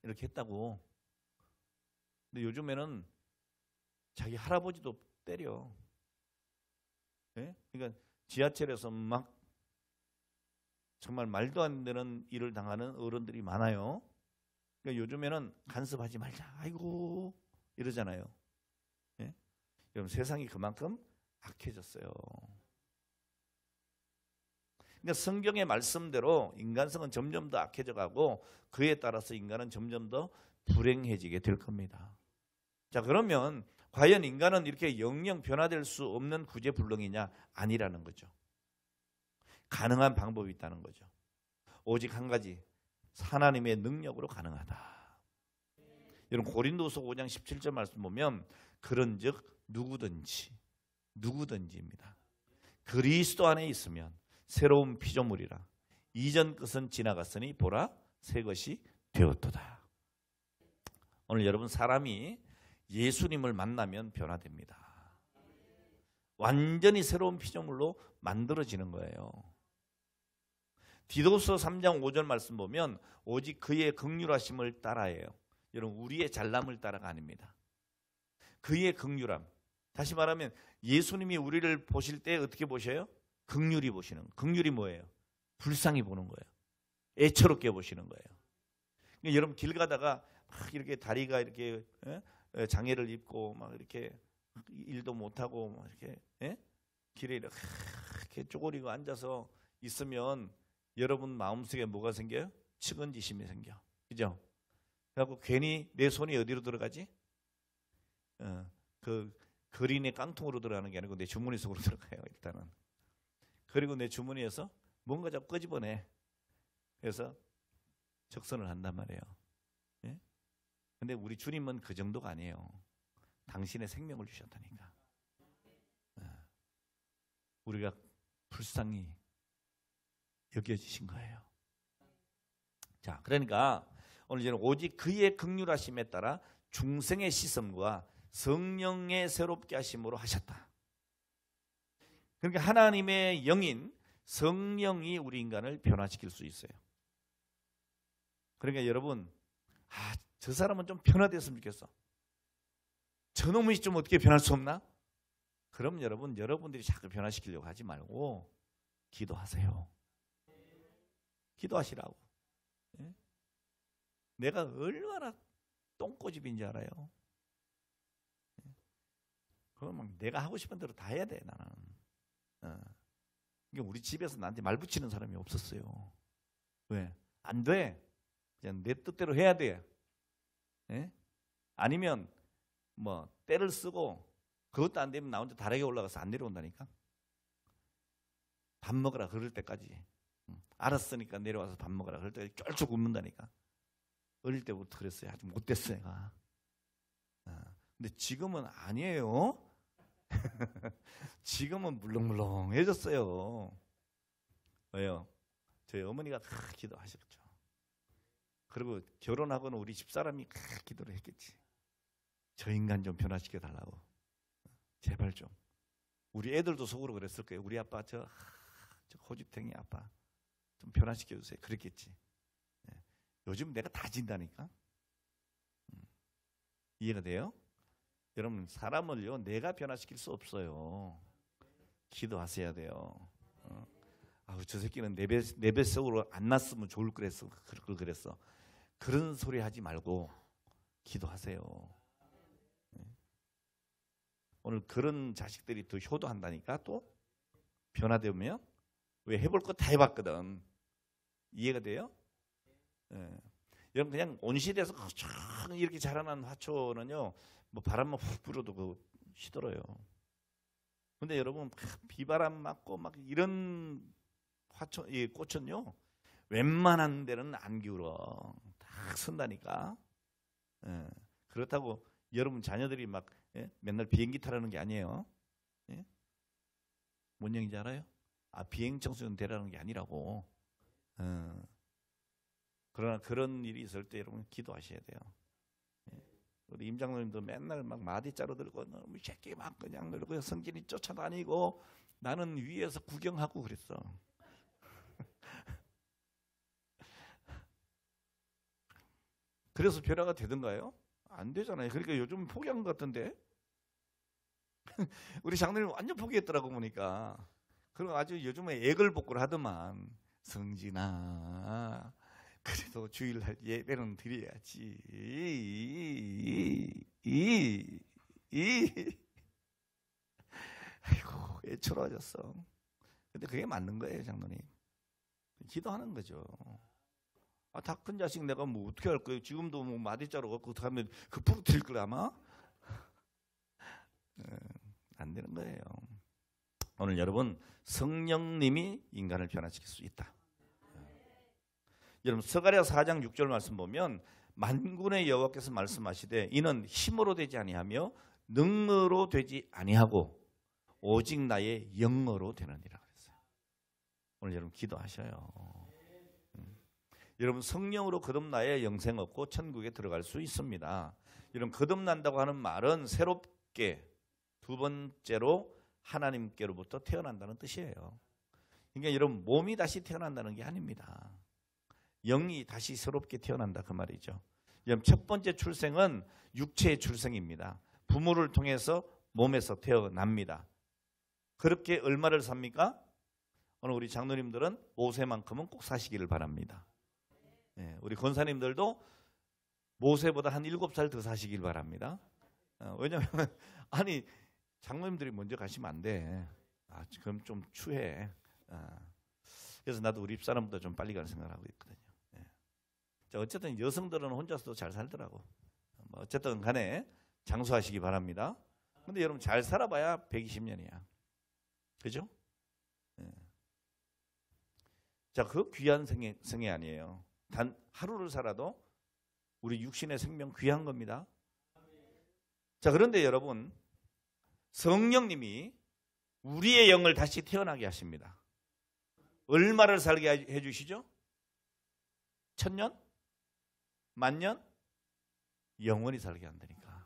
이렇게 했다고. 근데 요즘에는 자기 할아버지도 때려. 네? 그러니까 지하철에서 막 정말 말도 안 되는 일을 당하는 어른들이 많아요. 그러니까 요즘에는 간섭하지 말자. 아이고 이러잖아요. 네? 여러분 세상이 그만큼 악해졌어요. 그러니까 성경의 말씀대로 인간성은 점점 더 악해져 가고 그에 따라서 인간은 점점 더 불행해지게 될 겁니다. 자, 그러면 과연 인간은 이렇게 영영 변화될 수 없는 구제불능이냐? 아니라는 거죠. 가능한 방법이 있다는 거죠. 오직 한 가지, 하나님의 능력으로 가능하다. 여러분 고린도서 5장 17절 말씀 보면 그런즉 누구든지입니다. 그리스도 안에 있으면 새로운 피조물이라. 이전 것은 지나갔으니 보라 새 것이 되었도다. 오늘 여러분 사람이 예수님을 만나면 변화됩니다. 완전히 새로운 피조물로 만들어지는 거예요. 디도서 3장 5절 말씀 보면 오직 그의 긍휼하심을 따라해요. 여러분 우리의 잘남을 따라가 아닙니다. 그의 긍휼함. 다시 말하면 예수님이 우리를 보실 때 어떻게 보셔요? 긍휼히 보시는 거예요. 긍휼이 뭐예요? 불쌍히 보는 거예요. 애처롭게 보시는 거예요. 그러니까 여러분 길 가다가 막 이렇게 다리가 이렇게 장애를 입고 막 이렇게 일도 못 하고 막 이렇게 길에 이렇게 쪼그리고 앉아서 있으면 여러분 마음속에 뭐가 생겨요? 측은지심이 생겨. 그죠? 그래갖고 괜히 내 손이 어디로 들어가지? 그 그린의 깡통으로 들어가는 게 아니고 내 주머니 속으로 들어가요. 일단은. 그리고 내 주머니에서 뭔가 자꾸 끄집어내. 그래서 적선을 한단 말이에요. 예? 근데 우리 주님은 그 정도가 아니에요. 당신의 생명을 주셨다니까. 우리가 불쌍히 여겨지신 거예요. 자, 그러니까 오늘 저는 오직 그의 긍휼하심에 따라 중생의 시선과 성령의 새롭게 하심으로 하셨다. 그러니까 하나님의 영인 성령이 우리 인간을 변화시킬 수 있어요. 그러니까 여러분, 저 사람은 좀 변화됐으면 좋겠어. 저놈이 좀 어떻게 변할 수 없나? 그럼 여러분들이 자꾸 변화시키려고 하지 말고 기도하세요. 기도하시라고. 예? 내가 얼마나 똥꼬집인지 알아요. 예? 그건 막 내가 하고 싶은 대로 다 해야 돼 나는. 그러니까 우리 집에서 나한테 말 붙이는 사람이 없었어요. 왜? 안 돼. 그냥 내 뜻대로 해야 돼. 예? 아니면 뭐 때를 쓰고 그것도 안 되면 나 혼자 다락에 올라가서 안 내려온다니까. 밥 먹으라 그럴 때까지. 알았으니까 내려와서 밥 먹으라 그럴 때까지 쩔쭉 웃는다니까. 어릴 때부터 그랬어요. 아주 못됐어요. 얘가. 근데 지금은 아니에요. 지금은 물렁물렁해졌어요. 왜요? 저희 어머니가 기도하셨죠. 그리고 결혼하고는 우리 집사람이 기도를 했겠지. 저 인간 좀 변화시켜 달라고. 제발 좀. 우리 애들도 속으로 그랬을 거예요. 우리 아빠 저 고집탱이 아빠 좀 변화시켜 주세요. 그랬겠지. 요즘 내가 다 진다니까. 이해가 돼요? 여러분 사람을요 내가 변화시킬 수 없어요. 기도하셔야 돼요. 아우 저 새끼는 내 뱃속으로 안 났으면 좋을 그랬어. 그런 소리 하지 말고 기도하세요. 오늘 그런 자식들이 더 효도한다니까. 또 변화되면 왜 해볼 거 다 해봤거든. 이해가 돼요? 여러분 그냥 온실에서 이렇게 자라난 화초는요 뭐 바람만 훅 불어도 그 시들어요. 근데 여러분 비바람 맞고 막 이런 화초 이 꽃은요 웬만한 데는 안 기울어. 딱 선다니까. 그렇다고 여러분 자녀들이 막 맨날 비행기 타라는 게 아니에요. 뭔 얘기인지 알아요? 비행 청소년 되라는 게 아니라고. 그러나 그런 일이 있을 때 여러분 기도하셔야 돼요. 우리 임장로님도 맨날 막 마디자루 들고 너무 새끼 막 그냥 그러고 성진이 쫓아다니고 나는 위에서 구경하고 그랬어. 그래서 변화가 되던가요? 안 되잖아요. 그러니까 요즘 포기한 것 같던데. 우리 장로님 완전 포기했더라고 보니까. 그리고 아주 요즘에 애걸복걸 하더만. 성진아 그래도 주일날 예배는 드려야지. 아이고 애처로워졌어. 근데 그게 맞는 거예요 장로님. 기도하는 거죠. 다 큰 자식 내가 뭐 어떻게 할 거예요. 지금도 뭐 마디자루 갖고 하면 그 부러뜨릴 걸 아마. 안 되는 거예요. 오늘 여러분 성령님이 인간을 변화시킬 수 있다. 여러분 스가랴 4장 6절 말씀 보면 만군의 여호와께서 말씀하시되 이는 힘으로 되지 아니하며 능으로 되지 아니하고 오직 나의 영으로 되느니라 그랬어요. 오늘 여러분 기도하셔요. 여러분 성령으로 거듭나야 영생 얻고 천국에 들어갈 수 있습니다. 여러분 거듭난다고 하는 말은 새롭게 두 번째로 하나님께로부터 태어난다는 뜻이에요. 그러니까 여러분 몸이 다시 태어난다는 게 아닙니다. 영이 다시 새롭게 태어난다 그 말이죠. 여러분 첫 번째 출생은 육체의 출생입니다. 부모를 통해서 몸에서 태어납니다. 그렇게 얼마를 삽니까? 오늘 우리 장로님들은 5세만큼은 꼭 사시기를 바랍니다. 우리 권사님들도 모세보다 한 7살 더 사시길 바랍니다. 왜냐하면 아니 장로님들이 먼저 가시면 안 돼. 그럼 좀 추해. 그래서 나도 우리 집사람보다 좀 빨리 가는 생각을 하고 있거든요. 자, 어쨌든 여성들은 혼자서도 잘 살더라고. 뭐 어쨌든 간에 장수하시기 바랍니다. 근데 여러분 잘 살아봐야 120년이야. 그죠? 자, 그 귀한 생애 아니에요. 단 하루를 살아도 우리 육신의 생명 귀한 겁니다. 자, 그런데 여러분 성령님이 우리의 영을 다시 태어나게 하십니다. 얼마를 살게 해주시죠? 1000년? 10,000년? 영원히 살게 한다니까.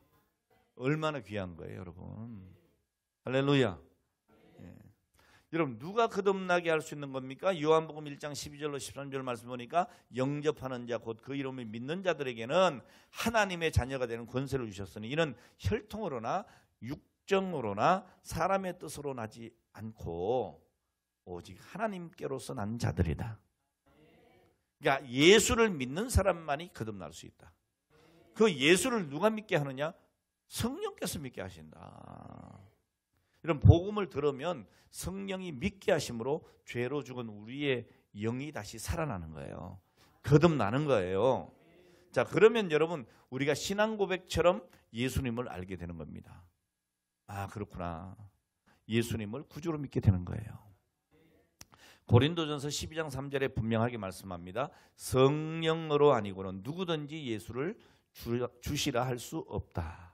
얼마나 귀한 거예요 여러분. 할렐루야. 여러분 누가 거듭나게 할 수 있는 겁니까? 요한복음 1장 12절로 13절 말씀 보니까 영접하는 자 곧 그 이름을 믿는 자들에게는 하나님의 자녀가 되는 권세를 주셨으니 이는 혈통으로나 육정으로나 사람의 뜻으로 나지 않고 오직 하나님께로서 난 자들이다. 그러니까 예수를 믿는 사람만이 거듭날 수 있다. 그 예수를 누가 믿게 하느냐? 성령께서 믿게 하신다. 이런 복음을 들으면 성령이 믿게 하심으로 죄로 죽은 우리의 영이 다시 살아나는 거예요. 거듭나는 거예요. 자, 그러면 여러분 우리가 신앙 고백처럼 예수님을 알게 되는 겁니다. 아, 그렇구나. 예수님을 구주로 믿게 되는 거예요. 고린도전서 12장 3절에 분명하게 말씀합니다. 성령으로 아니고는 누구든지 예수를 주시라 할 수 없다.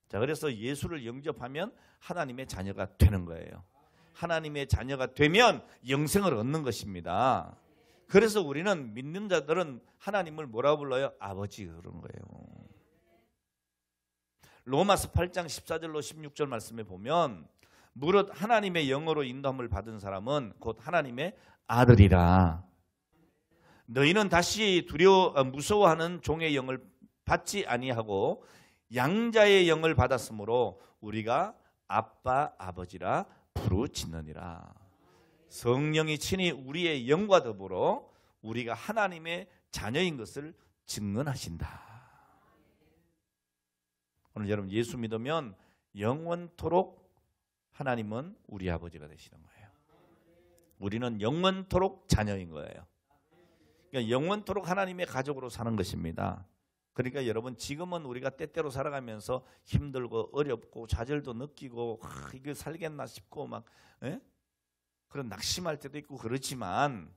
자, 그래서 예수를 영접하면 하나님의 자녀가 되는 거예요. 하나님의 자녀가 되면 영생을 얻는 것입니다. 그래서 우리는 믿는 자들은 하나님을 뭐라고 불러요? 아버지 그런 거예요. 로마서 8장 14절로 16절 말씀에 보면 무릇 하나님의 영으로 인도함을 받은 사람은 곧 하나님의 아들이라. 너희는 다시 무서워하는 종의 영을 받지 아니하고 양자의 영을 받았으므로 우리가 아빠 아버지라 부르짖느니라. 성령이 친히 우리의 영과 더불어 우리가 하나님의 자녀인 것을 증언하신다. 오늘 여러분 예수 믿으면 영원토록 하나님은 우리 아버지가 되시는 거예요. 우리는 영원토록 자녀인 거예요. 그러니까 영원토록 하나님의 가족으로 사는 것입니다. 그러니까 여러분 지금은 우리가 때때로 살아가면서 힘들고 어렵고 좌절도 느끼고 이거 살겠나 싶고 막 그런 낙심할 때도 있고 그렇지만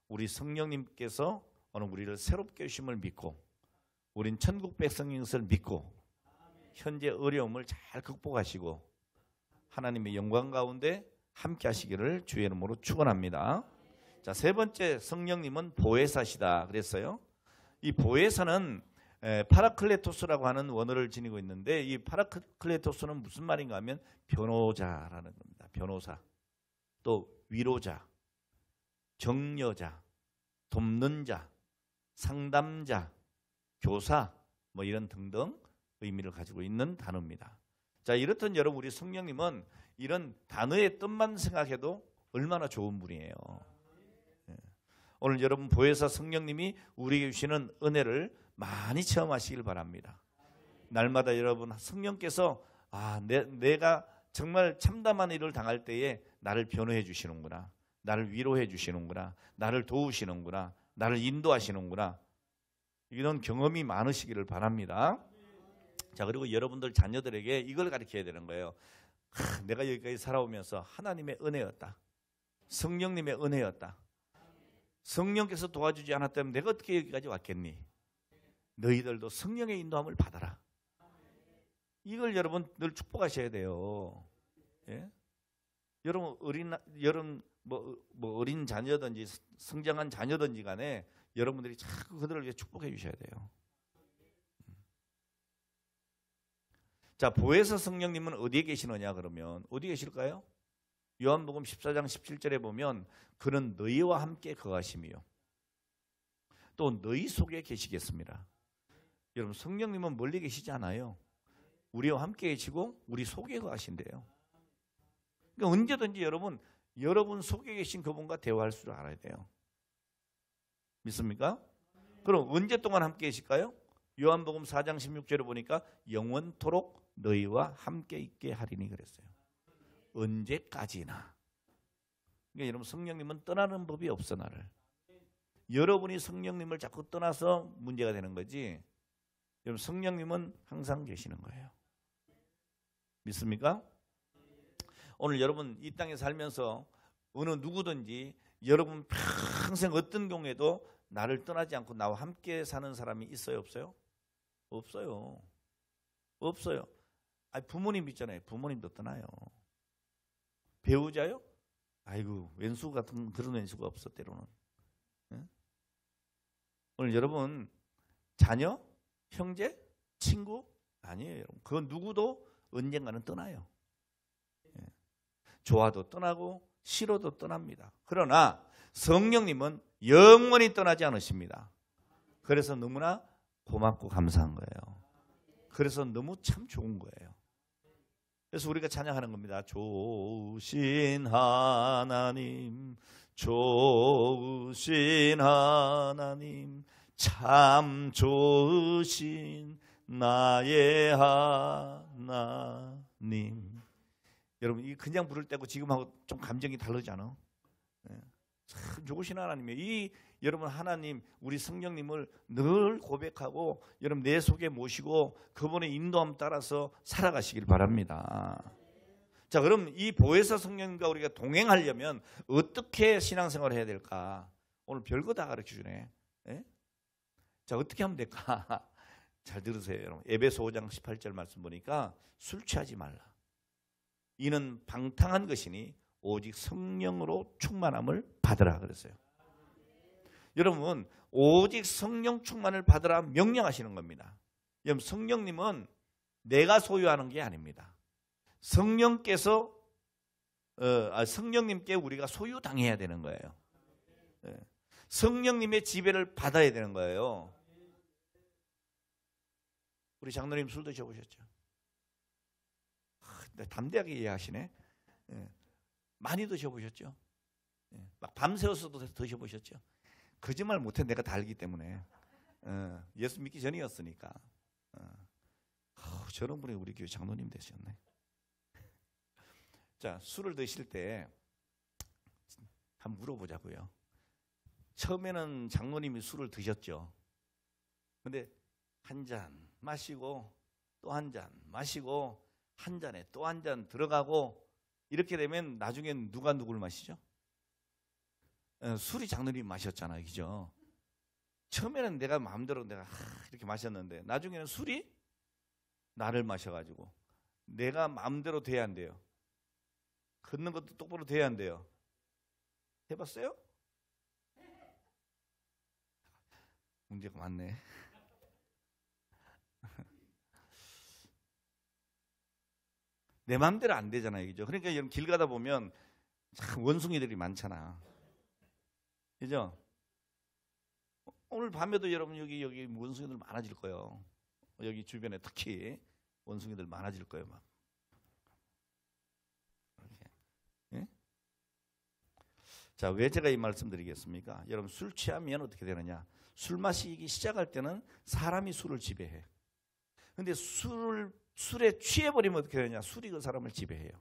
우리 성령님께서 오늘 우리를 새롭게 하심을 믿고 우린 천국 백성인 것을 믿고 현재 어려움을 잘 극복하시고 하나님의 영광 가운데 함께 하시기를 주의 이름으로 축원합니다. 자, 세 번째 성령님은 보혜사시다 그랬어요. 이 보혜사는 파라클레토스라고 하는 원어를 지니고 있는데 이 파라클레토스는 무슨 말인가 하면 변호자라는 겁니다. 변호사, 또 위로자, 격려자, 돕는 자, 상담자, 교사 뭐 이런 등등 의미를 가지고 있는 단어입니다. 자, 이렇듯 여러분 우리 성령님은 이런 단어의 뜻만 생각해도 얼마나 좋은 분이에요. 오늘 여러분 보혜사 성령님이 우리에게 주시는 은혜를 많이 체험하시길 바랍니다. 날마다 여러분 성령께서 내가 정말 참담한 일을 당할 때에 나를 변호해 주시는구나, 나를 위로해 주시는구나, 나를 도우시는구나, 나를 인도하시는구나, 이런 경험이 많으시기를 바랍니다. 자, 그리고 여러분들 자녀들에게 이걸 가르쳐야 되는 거예요. 내가 여기까지 살아오면서 하나님의 은혜였다, 성령님의 은혜였다. 성령께서 도와주지 않았다면 내가 어떻게 여기까지 왔겠니? 너희들도 성령의 인도함을 받아라. 이걸 여러분 늘 축복하셔야 돼요. 예? 여러분 어린 자녀든지 성장한 자녀든지 간에 여러분들이 자꾸 그들을 위해 축복해 주셔야 돼요. 자, 보혜사 성령님은 어디에 계시느냐 그러면 어디 계실까요? 요한복음 14장 17절에 보면 그는 너희와 함께 거하시며 또 너희 속에 계시겠습니다. 여러분 성령님은 멀리 계시지 않아요. 우리와 함께 계시고 우리 속에 거하신대요. 그러니까 언제든지 여러분 속에 계신 그분과 대화할 줄 알아야 돼요. 믿습니까? 그럼 언제 동안 함께 계실까요? 요한복음 4장 16절에 보니까 영원토록 너희와 함께 있게 하리니 그랬어요. 언제까지나. 그러니까 여러분 성령님은 떠나는 법이 없어 나를. 여러분이 성령님을 자꾸 떠나서 문제가 되는 거지. 여러분 성령님은 항상 계시는 거예요. 믿습니까? 오늘 여러분 이 땅에 살면서 어느 누구든지 여러분 평생 어떤 경우에도 나를 떠나지 않고 나와 함께 사는 사람이 있어요, 없어요? 없어요. 없어요. 부모님 있잖아요. 부모님도 떠나요. 배우자요? 아이고 왼수 같은 그런 왼수가 없어 때로는. 네? 오늘 여러분 자녀, 형제, 친구 아니에요. 여러분. 그 누구도 언젠가는 떠나요. 네. 좋아도 떠나고 싫어도 떠납니다. 그러나 성령님은 영원히 떠나지 않으십니다. 그래서 너무나 고맙고 감사한 거예요. 그래서 너무 참 좋은 거예요. 그래서 우리가 찬양하는 겁니다. 좋으신 하나님, 좋으신 하나님, 참 좋으신 나의 하나님. 여러분 이 그냥 부를 때고 지금하고 좀 감정이 다르지 않아? 네. 참 좋으신 하나님이에요. 이 여러분 하나님 우리 성령님을 늘 고백하고 여러분 내 속에 모시고 그분의 인도함 따라서 살아가시길 바랍니다. 자, 그럼 이 보혜사 성령님과 우리가 동행하려면 어떻게 신앙생활을 해야 될까? 오늘 별거 다 가르쳐주네. 예? 자, 어떻게 하면 될까? 잘 들으세요, 여러분. 에베소 5장 18절 말씀 보니까 술 취하지 말라. 이는 방탕한 것이니 오직 성령으로 충만함을 받으라 그랬어요. 여러분, 오직 성령 충만을 받으라 명령하시는 겁니다. 여러분, 성령님은 내가 소유하는 게 아닙니다. 성령께서 성령님께 우리가 소유당해야 되는 거예요. 성령님의 지배를 받아야 되는 거예요. 우리 장로님 술 드셔보셨죠? 담대하게 이해하시네. 많이 드셔보셨죠? 막 밤새워서도 드셔보셨죠? 거짓말 못해. 내가 다 알기 때문에. 예수 믿기 전이었으니까. 저런 분이 우리 교회 장로님 되셨네. 자, 술을 드실 때 한번 물어보자고요. 처음에는 장로님이 술을 드셨죠. 근데 한 잔 마시고 또 한 잔 마시고 한 잔에 또 한 잔 들어가고 이렇게 되면 나중엔 누가 누굴 마시죠? 술이 장로님 마셨잖아요. 그죠? 처음에는 내가 마음대로 내가 이렇게 마셨는데 나중에는 술이 나를 마셔가지고 내가 마음대로 돼야 안 돼요. 걷는 것도 똑바로 돼야 안 돼요. 해봤어요? 문제가 많네. 내 마음대로 안 되잖아요. 그죠? 그러니까 여러분 길 가다 보면 참 원숭이들이 많잖아. 그죠? 오늘 밤에도 여러분 여기 원숭이들 많아질 거예요. 여기 주변에 특히 원숭이들 많아질 거예요. 막. 예? 자, 왜 제가 이 말씀 드리겠습니까? 여러분 술 취하면 어떻게 되느냐? 술 마시기 시작할 때는 사람이 술을 지배해. 근데 술에 취해버리면 어떻게 되느냐? 술이 그 사람을 지배해요.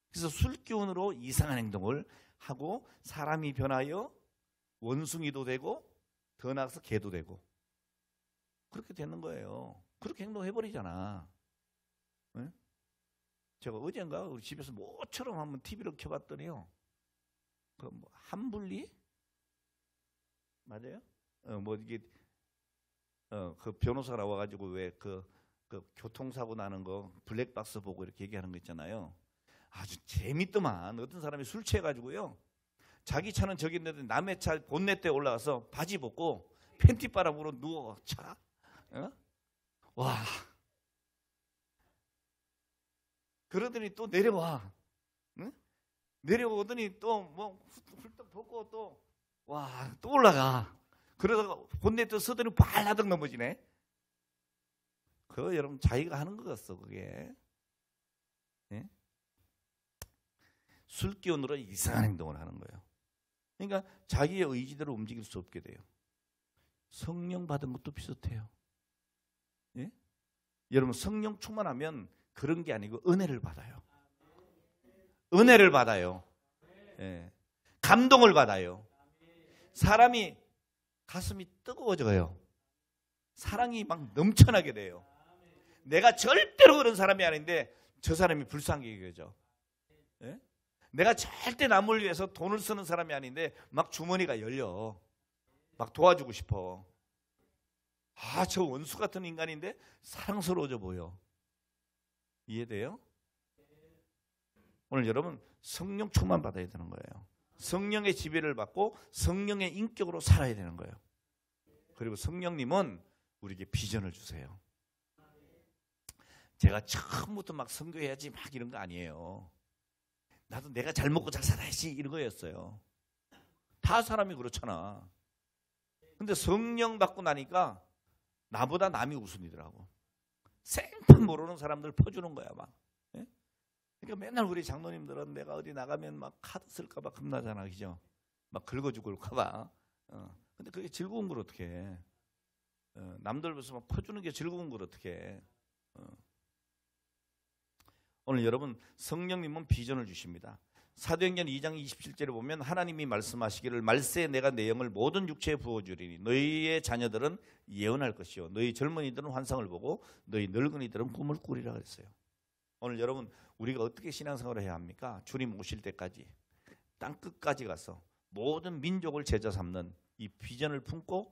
그래서 술 기운으로 이상한 행동을 하고 사람이 변하여 원숭이도 되고 더 나아가서 개도 되고 그렇게 되는 거예요. 그렇게 행동해버리잖아. 네? 제가 어젠가 우리 집에서 모처럼 한번 TV를 켜봤더니요. 그 뭐 한분리 맞아요? 뭐 이게 그 변호사 나와가지고 왜 그 교통사고 나는 거 블랙박스 보고 이렇게 얘기하는 거 있잖아요. 아주 재밌더만. 어떤 사람이 술 취해가지고요. 자기 차는 저기 있는데 남의 차 본넷에 올라가서 바지 벗고 팬티 바람으로 누워 차. 와. 그러더니 또 내려와. 응? 내려오더니 또 뭐 훌떡 벗고 또 와, 또 올라가. 그러다가 본넷에 서더니 발라득 넘어지네. 그거 여러분 자기가 하는 것 같소 그게. 예? 술 기운으로 이상한 행동을 하는 거예요. 그러니까 자기의 의지대로 움직일 수 없게 돼요. 성령 받은 것도 비슷해요. 예? 여러분 성령 충만하면 그런 게 아니고 은혜를 받아요. 은혜를 받아요. 예. 감동을 받아요. 사람이 가슴이 뜨거워져요. 사랑이 막 넘쳐나게 돼요. 내가 절대로 그런 사람이 아닌데 저 사람이 불쌍하게 여겨져. 예? 내가 절대 남을 위해서 돈을 쓰는 사람이 아닌데 막 주머니가 열려. 막 도와주고 싶어. 아, 저 원수 같은 인간인데 사랑스러워져 보여. 이해돼요? 오늘 여러분 성령 충만 받아야 되는 거예요. 성령의 지배를 받고 성령의 인격으로 살아야 되는 거예요. 그리고 성령님은 우리에게 비전을 주세요. 제가 처음부터 막 선교해야지 막 이런 거 아니에요. 나도 내가 잘 먹고 잘 살아야지 이런 거였어요. 다 사람이 그렇잖아. 근데 성령 받고 나니까 나보다 남이 우선이더라고. 생판 모르는 사람들 퍼주는 거야 막. 예? 그러니까 맨날 우리 장로님들은 내가 어디 나가면 막 카드 쓸까 봐 겁나잖아. 그죠? 막 긁어주고 올까 봐. 근데 그게 즐거운 걸 어떻게 해. 남들 벌써 막 퍼주는 게 즐거운 걸 어떻게 해. 오늘 여러분 성령님은 비전을 주십니다. 사도행전 2장 27절에 보면 하나님이 말씀하시기를 말세에 내가 내 영을 모든 육체에 부어주리니 너희의 자녀들은 예언할 것이요 너희 젊은이들은 환상을 보고 너희 늙은이들은 꿈을 꾸리라 그랬어요. 오늘 여러분 우리가 어떻게 신앙생활을 해야 합니까? 주님 오실 때까지 땅 끝까지 가서 모든 민족을 제자 삼는 이 비전을 품고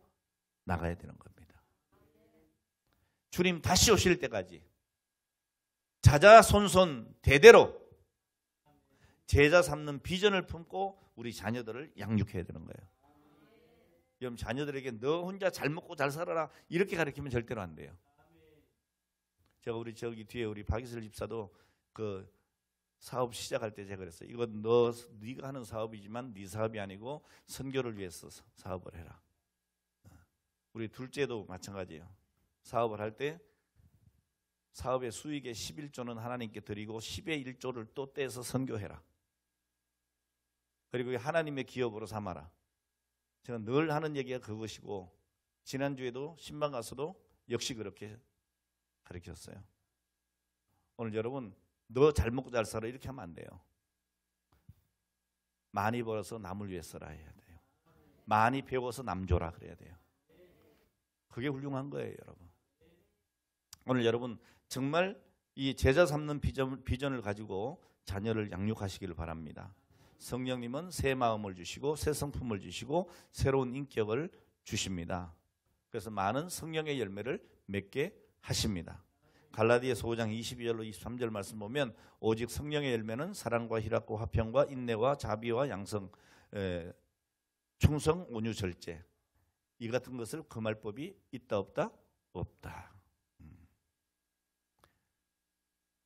나가야 되는 겁니다. 주님 다시 오실 때까지 자자손손 대대로 제자 삼는 비전을 품고 우리 자녀들을 양육해야 되는 거예요. 여러분 자녀들에게 너 혼자 잘 먹고 잘 살아라 이렇게 가르치면 절대로 안 돼요. 제가 우리 저기 뒤에 우리 박이슬 집사도 그 사업 시작할 때 제가 그랬어요. 이건 네가 하는 사업이지만 네 사업이 아니고 선교를 위해서 사업을 해라. 우리 둘째도 마찬가지예요. 사업을 할 때 사업의 수익의 11조는 하나님께 드리고 10의 1조를 또 떼서 선교해라. 그리고 하나님의 기업으로 삼아라. 제가 늘 하는 얘기가 그것이고 지난주에도 신방 가서도 역시 그렇게 가르쳤어요. 오늘 여러분 너 잘 먹고 잘 살아 이렇게 하면 안 돼요. 많이 벌어서 남을 위해 써라 해야 돼요. 많이 배워서 남 줘라 그래야 돼요. 그게 훌륭한 거예요, 여러분. 오늘 여러분 정말 이 제자 삼는 비전을 가지고 자녀를 양육하시기를 바랍니다. 성령님은 새 마음을 주시고 새 성품을 주시고 새로운 인격을 주십니다. 그래서 많은 성령의 열매를 맺게 하십니다. 갈라디아서 5장 22절로 23절 말씀 보면 오직 성령의 열매는 사랑과 희락과 화평과 인내와 자비와 양성, 충성, 온유, 절제 이 같은 것을 금할 법이 있다 없다? 없다.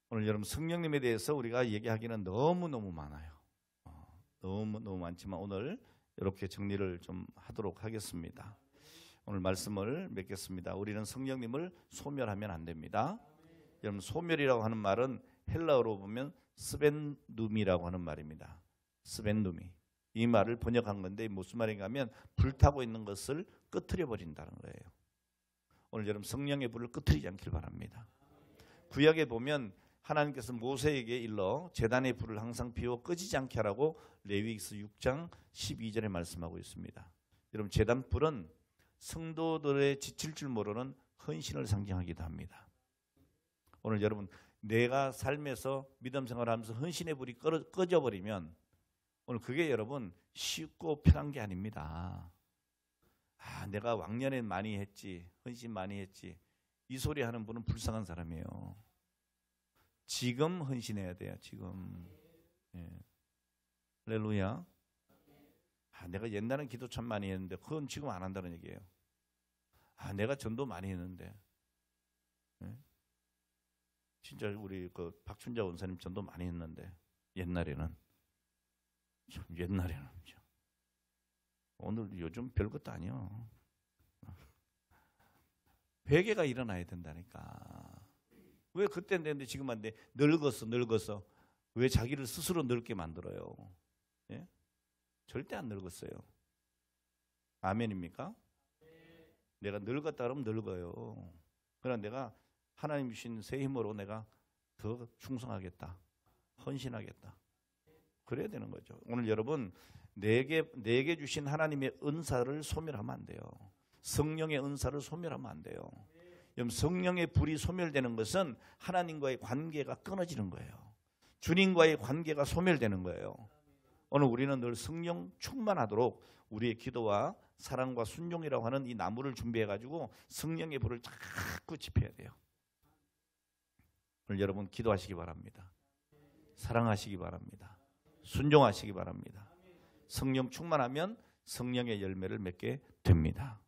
오늘 여러분 성령님에 대해서 우리가 얘기하기는 너무너무 많아요. 너무 많지만 오늘 이렇게 정리를 좀 하도록 하겠습니다. 오늘 말씀을 맺겠습니다. 우리는 성령님을 소멸하면 안 됩니다. 여러분 소멸이라고 하는 말은 헬라어로 보면 스벤누미라고 하는 말입니다. 스벤누미. 이 말을 번역한 건데 무슨 말인가 하면 불타고 있는 것을 끄트려 버린다는 거예요. 오늘 여러분 성령의 불을 끄트리지 않길 바랍니다. 구약에 보면 하나님께서 모세에게 일러 제단의 불을 항상 피워 꺼지지 않게 하라고 레위기서 6장 12절에 말씀하고 있습니다. 여러분 제단 불은 성도들의 지칠 줄 모르는 헌신을 상징하기도 합니다. 오늘 여러분 내가 삶에서 믿음 생활하면서 헌신의 불이 꺼져버리면 오늘 그게 여러분 쉽고 편한 게 아닙니다. 내가 왕년에 많이 했지 헌신 많이 했지 이 소리 하는 분은 불쌍한 사람이에요. 지금 헌신해야 돼요. 지금. 할렐루야. 내가 옛날엔 기도 참 많이 했는데 그건 지금 안 한다는 얘기예요. 내가 전도 많이 했는데 진짜 우리 그 박춘자 원사님 전도 많이 했는데 옛날에는 오늘 요즘 별것도 아니요. 회개가 일어나야 된다니까. 왜 그때 됐는데 지금 안 돼? 늙었어. 왜 자기를 스스로 늙게 만들어요? 예? 절대 안 늙었어요. 아멘입니까? 내가 늙었다 그러면 늙어요. 그러나 내가 하나님 주신 새 힘으로 내가 더 충성하겠다. 헌신하겠다. 그래야 되는 거죠. 오늘 여러분 내게 주신 하나님의 은사를 소멸하면 안 돼요. 성령의 은사를 소멸하면 안 돼요. 성령의 불이 소멸되는 것은 하나님과의 관계가 끊어지는 거예요. 주님과의 관계가 소멸되는 거예요. 오늘 우리는 늘 성령 충만하도록 우리의 기도와 사랑과 순종이라고 하는 이 나무를 준비해가지고 성령의 불을 자꾸 지펴야 돼요. 오늘 여러분 기도하시기 바랍니다. 사랑하시기 바랍니다. 순종하시기 바랍니다. 성령 충만하면 성령의 열매를 맺게 됩니다.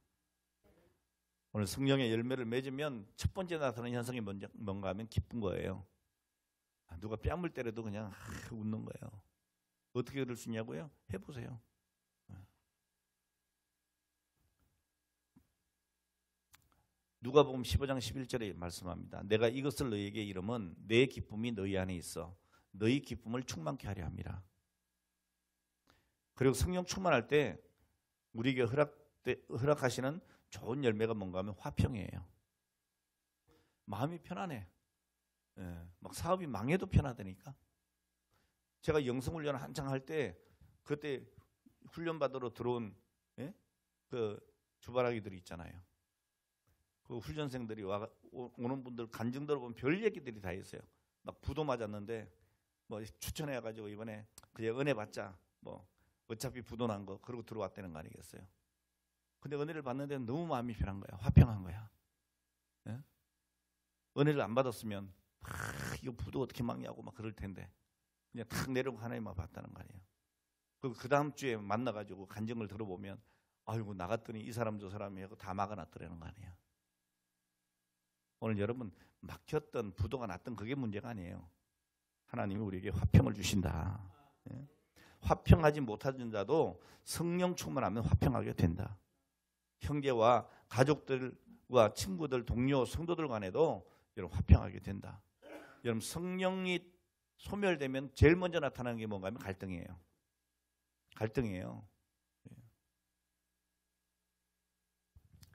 오늘 성령의 열매를 맺으면 첫 번째 나타나는 현상이 뭔가 하면 기쁜 거예요. 누가 뺨을 때려도 그냥 웃는 거예요. 어떻게 그럴 수 있냐고요? 해보세요. 누가복음 15장 11절에 말씀합니다. 내가 이것을 너희에게 이름은 내 기쁨이 너희 안에 있어 너희 기쁨을 충만케 하려 함이라. 그리고 성령 충만할 때 우리에게 허락하시는 좋은 열매가 뭔가 하면 화평이에요. 마음이 편안해. 막 사업이 망해도 편하다니까. 제가 영성훈련 한창 할 때 그때 훈련받으러 들어온 그 주바라기들이 있잖아요. 그 훈련생들이 오는 분들 간증 들어보면 별 얘기들이 다 있어요. 막 부도 맞았는데 뭐 추천해가지고 이번에 그냥 은혜 받자 뭐 어차피 부도 난 거 그러고 들어왔다는 거 아니겠어요? 근데 은혜를 받는데 너무 마음이 편한 거야. 화평한 거야. 예? 은혜를 안 받았으면 이거 부도 어떻게 막냐고 막 그럴 텐데 그냥 탁 내려오고 하나님만 봤다는 거 아니에요. 그 다음 주에 만나가지고 간증을 들어보면 아이고 나갔더니 이 사람 저 사람이 하고 다 막아놨더라는 거 아니에요. 오늘 여러분 막혔던 부도가 났던 그게 문제가 아니에요. 하나님이 우리에게 화평을 주신다. 예? 화평하지 못하는 자도 성령 충만하면 화평하게 된다. 형제와 가족들과 친구들, 동료, 성도들 간에도 여러분 화평하게 된다. 여러분 성령이 소멸되면 제일 먼저 나타나는 게 뭔가 하면 갈등이에요. 갈등이에요.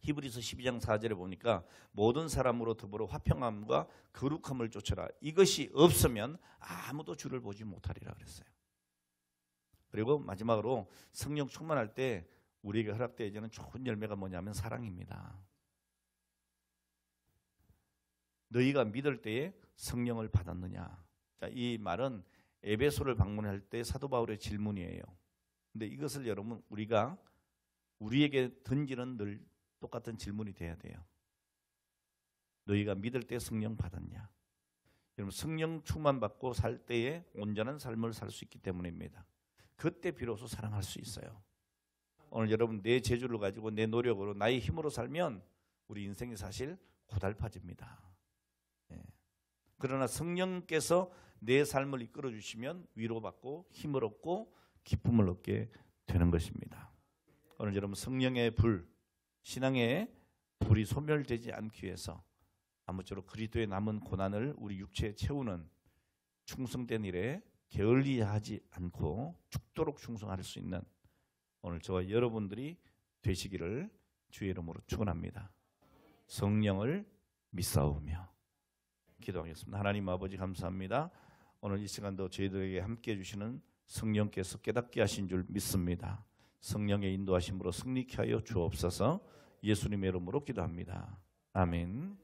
히브리서 12장 4절에 보니까 모든 사람으로 더불어 화평함과 거룩함을 쫓아라. 이것이 없으면 아무도 주를 보지 못하리라 그랬어요. 그리고 마지막으로 성령 충만할 때 우리에게 허락되어지는 좋은 열매가 뭐냐면 사랑입니다. 너희가 믿을 때에 성령을 받았느냐. 자, 이 말은 에베소를 방문할 때 사도 바울의 질문이에요. 근데 이것을 여러분 우리가 우리에게 던지는 늘 똑같은 질문이 돼야 돼요. 너희가 믿을 때 성령 받았냐? 여러분 성령 충만 받고 살 때에 온전한 삶을 살 수 있기 때문입니다. 그때 비로소 사랑할 수 있어요. 오늘 여러분 내 재주를 가지고 내 노력으로 나의 힘으로 살면 우리 인생이 사실 고달파집니다. 예. 그러나 성령께서 내 삶을 이끌어 주시면 위로받고 힘을 얻고 기쁨을 얻게 되는 것입니다. 오늘 여러분 성령의 불, 신앙의 불이 소멸되지 않기 위해서 아무쪼록 그리스도의 남은 고난을 우리 육체에 채우는 충성된 일에 게을리하지 않고 죽도록 충성할 수 있는 오늘 저와 여러분들이 되시기를 주의 이름으로 축원합니다. 성령을 믿사오며 기도하겠습니다. 하나님 아버지 감사합니다. 오늘 이 시간도 저희들에게 함께해 주시는 성령께서 깨닫게 하신 줄 믿습니다. 성령의 인도하심으로 승리케 하여 주옵소서. 예수님의 이름으로 기도합니다. 아멘.